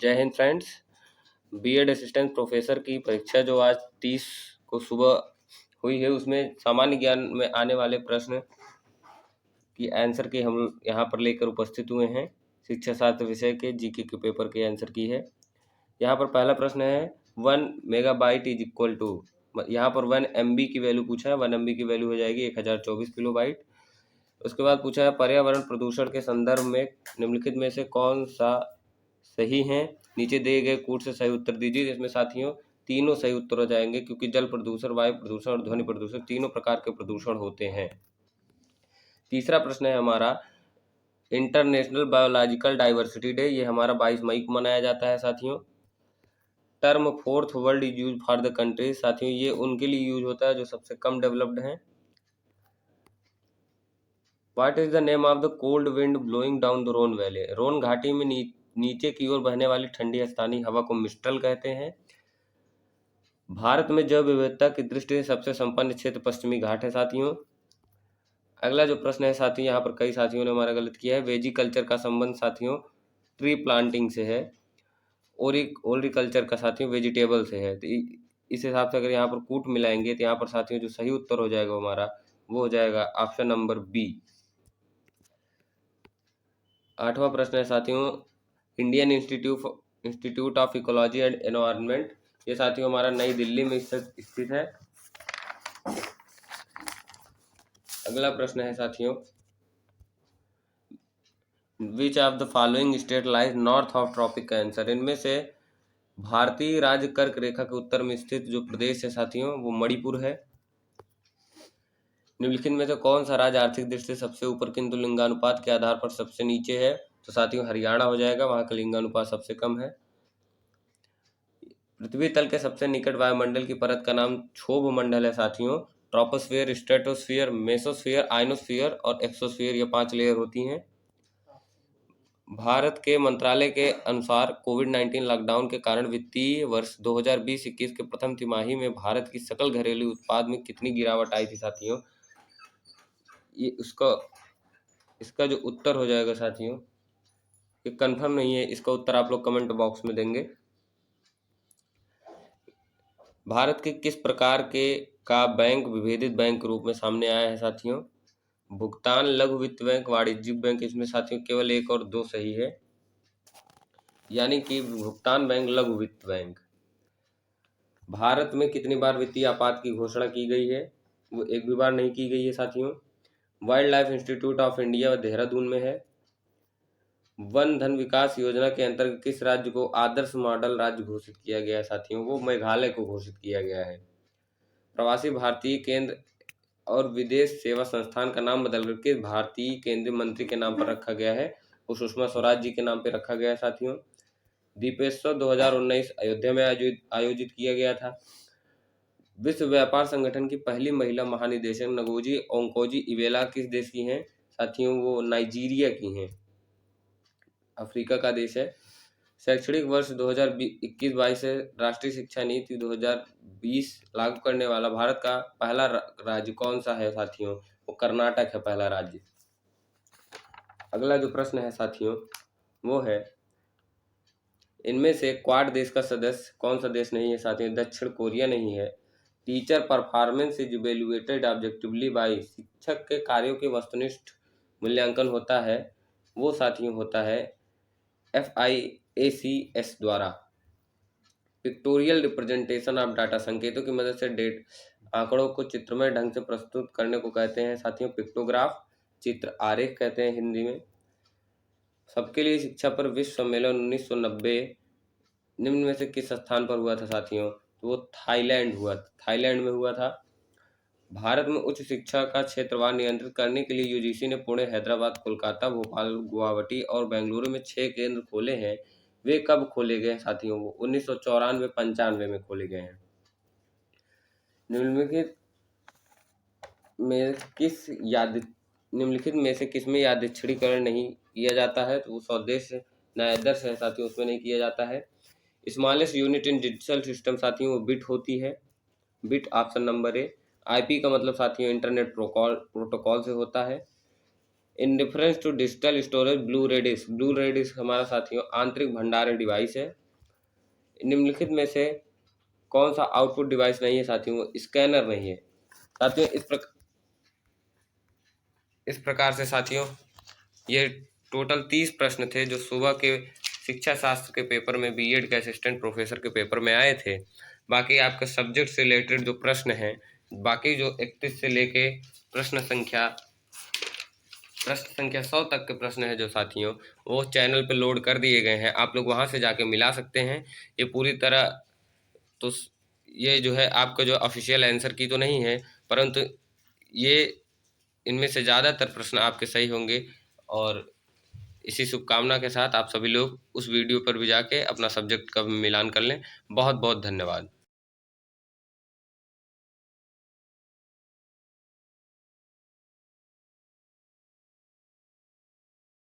जय हिंद friends. B Ed assistant professor की परीक्षा जो आज 30 को सुबह हुई है, उसमें सामान्य ज्ञान में आने वाले प्रश्न की आंसर की हम यहाँ पर लेकर उपस्थित हुए हैं। शिक्षा शास्त्र विषय के जीके के पेपर के आंसर की है। यहाँ पर पहला प्रश्न है 1 मेगाबाइट इज इक्वल टू, यहाँ पर 1 MB की वैल्यू पूछा है। 1 MB की वैल्यू हो जाएगी 1024 किलोबाइट। उसके बाद पूछा है पर्यावरण प्रदूषण के संदर्भ में निम्नलिखित में से कौन सा सही है। नीचे दिए गए कूट से सही उत्तर दीजिए, जिसमें साथियों तीनों सही उत्तर हो जाएंगे, क्योंकि जल प्रदूषण, वायु प्रदूषण और ध्वनि प्रदूषण तीनों प्रकार के प्रदूषण होते हैं। तीसरा प्रश्न है हमारा इंटरनेशनल बायोलॉजिकल डाइवर्सिटी डे, ये हमारा 22 मई को मनाया जाता है साथियों। Term fourth world is use for the country, साथियों ये उनके लिए यूज होता है जो सबसे कम डेवलप्ड हैं। What is the name of the cold wind blowing down the Rhone valley, Rhone घाटी में नीचे की ओर बहने वाली ठंडी स्थानीय हवा को मिस्टल कहते हैं। भारत में जैव विविधता की दृष्टि से सबसे संपन्न क्षेत्र पश्चिमी घाट है साथियों। अगला जो प्रश्न है साथियों, यहाँ पर कई साथियों ने हमारा गलत किया है। वेजिकल्चर का संबंध साथियों ट्री प्लांटिंग से है, ओरिकल्चर का साथियों वेजिटेबल से है। तो इस हिसाब से अगर यहाँ पर कूट मिलाएंगे तो यहाँ पर साथियों जो सही उत्तर हो जाएगा हमारा, वो हो जाएगा ऑप्शन नंबर बी। आठवां प्रश्न है साथियों Indian institute of ecology and environment, ये साथियों हमारा नई दिल्ली में स्थित है। अगला प्रश्न है साथियों which of the following state lies north of tropic cancer, इनमें से भारतीय राज्य कर्क रेखा के उत्तर में स्थित जो प्रदेश है साथियों वो मणिपुर है। निम्नलिखित में से कौन सा राज्य आर्थिक दृष्टि से सबसे ऊपर किंतु लिंगानुपात के आधार पर सबसे नीचे है, तो साथियों हरियाणा हो जाएगा, वहां का लिंगानुपात सबसे कम है। पृथ्वी तल के सबसे निकट वायुमंडल की परत का नाम क्षोभ मंडल है साथियों। ट्रोपोस्फियर, स्ट्रेटोस्फियर, मेसोस्फियर, आयनोस्फियर और एक्सोस्फियर, ये 5 लेयर होती हैं। भारत के मंत्रालय के अनुसार कोविड-19 लॉकडाउन के कारण वित्तीय वर्ष 2020-21 के प्रथम तिमाही में भारत की सकल घरेलू उत्पाद में कितनी गिरावट आई थी साथियों, ये इसका जो उत्तर हो जाएगा साथियों, ये कंफर्म नहीं है, इसका उत्तर आप लोग कमेंट बॉक्स में देंगे। भारत के किस प्रकार के का बैंक विभेदित बैंक के रूप में सामने आया है साथियों, भुगतान, लघु वित्त बैंक, वाणिज्यिक बैंक, इसमें साथियों केवल 1 और 2 सही है, यानी कि भुगतान बैंक, लघु वित्त बैंक। भारत में कितनी बार वित्तीय आपात की घोषणा की गई है, वो एक भी बार नहीं की गई है साथियों। Wild life institute of India Dehradun में है। वन धन विकास योजना के अंतर्गत किस राज्य को आदर्श मॉडल राज्य घोषित किया गया है साथियों, वो मेघालय को घोषित किया गया है। प्रवासी भारतीय केंद्र और विदेश सेवा संस्थान का नाम बदलकर किस भारतीय केंद्रीय मंत्री के नाम पर रखा गया है, वो सुषमा स्वराज जी के नाम पर रखा गया है साथियों। दीपोत्सव 2019 अयोध्या में आयोजित किया गया था। विश्व व्यापार संगठन की पहली महिला महानिदेशक नगोजी ओंकोजी इवेला किस देश की हैं साथियों, वो नाइजीरिया की हैं, अफ्रीका का देश है। शैक्षणिक वर्ष 2021-22 से राष्ट्रीय शिक्षा नीति 2020 लागू करने वाला भारत का पहला राज्य कौन सा है साथियों, वो कर्नाटक है पहला राज्य। अगला जो प्रश्न है साथियों वो है इनमें से क्वाड देश का सदस्य कौन सा देश नहीं है साथियों, दक्षिण कोरिया नहीं है। Teacher performance is evaluated objectively by, शिक्षक के कार्यों के वस्तुनिष्ठ मूल्यांकन होता है, वो साथियों होता है FIACS द्वारा। पिक्टोरियल रिप्रेजेंटेशन ऑफ डाटा, संकेतों की मदद से आंकड़ों को चित्रमय ढंग से प्रस्तुत करने को कहते हैं साथियों पिक्टोग्राफ, चित्र आरेख कहते हैं हिंदी में। सबके लिए शिक्षा पर विश्व सम्मेलन 1990 निम्न में से किस स्थान पर हुआ था साथियों, तो वो थाईलैंड में हुआ था। भारत में उच्च शिक्षा का क्षेत्रवार नियंत्रित करने के लिए यूजीसी ने पुणे, हैदराबाद, कोलकाता, भोपाल, गुवाहाटी और बेंगलुरु में 6 केंद्र खोले हैं। वे कब खोले गए साथियों, वो 1994-95 में खोले गए हैं। निम्नलिखित में से किसमें यादृच्छिकरण नहीं किया जाता है, तो वो स्वदेश न्यायादर्श है साथियों, उसमें नहीं किया जाता है। Smallest unit in digital system साथियों वो बिट होती है, bit option number A. IP का मतलब साथियों इंटरनेट प्रोटोकॉल से होता है। In reference to digital storage blu ray disc हमारा साथियों आंतरिक भंडारण डिवाइस है। निम्नलिखित में से कौन सा आउटपुट डिवाइस नहीं है साथियों? स्कैनर नहीं है साथियों। इस प्रकार से साथियों ये टोटल 30 प्रश्न थे जो सुबह के शिक्षा शास्त्र के पेपर में, बीएड के असिस्टेंट प्रोफेसर के पेपर में आए थे। बाकी आपके सब्जेक्ट से रिलेटेड जो प्रश्न हैं, बाकी जो 31 से लेके प्रश्न संख्या 100 तक के प्रश्न हैं जो साथियों, वो चैनल पे लोड कर दिए गए हैं। आप लोग वहां से जाके मिला सकते हैं। ये पूरी तरह तो ये जो है आपका जो ऑफिशियल आंसर की तो नहीं है, परंतु ये इनमें से ज़्यादातर प्रश्न आपके सही होंगे। और इसी शुभकामना के साथ आप सभी लोग उस वीडियो पर भी जाके अपना सब्जेक्ट का मिलान कर लें। बहुत बहुत धन्यवाद।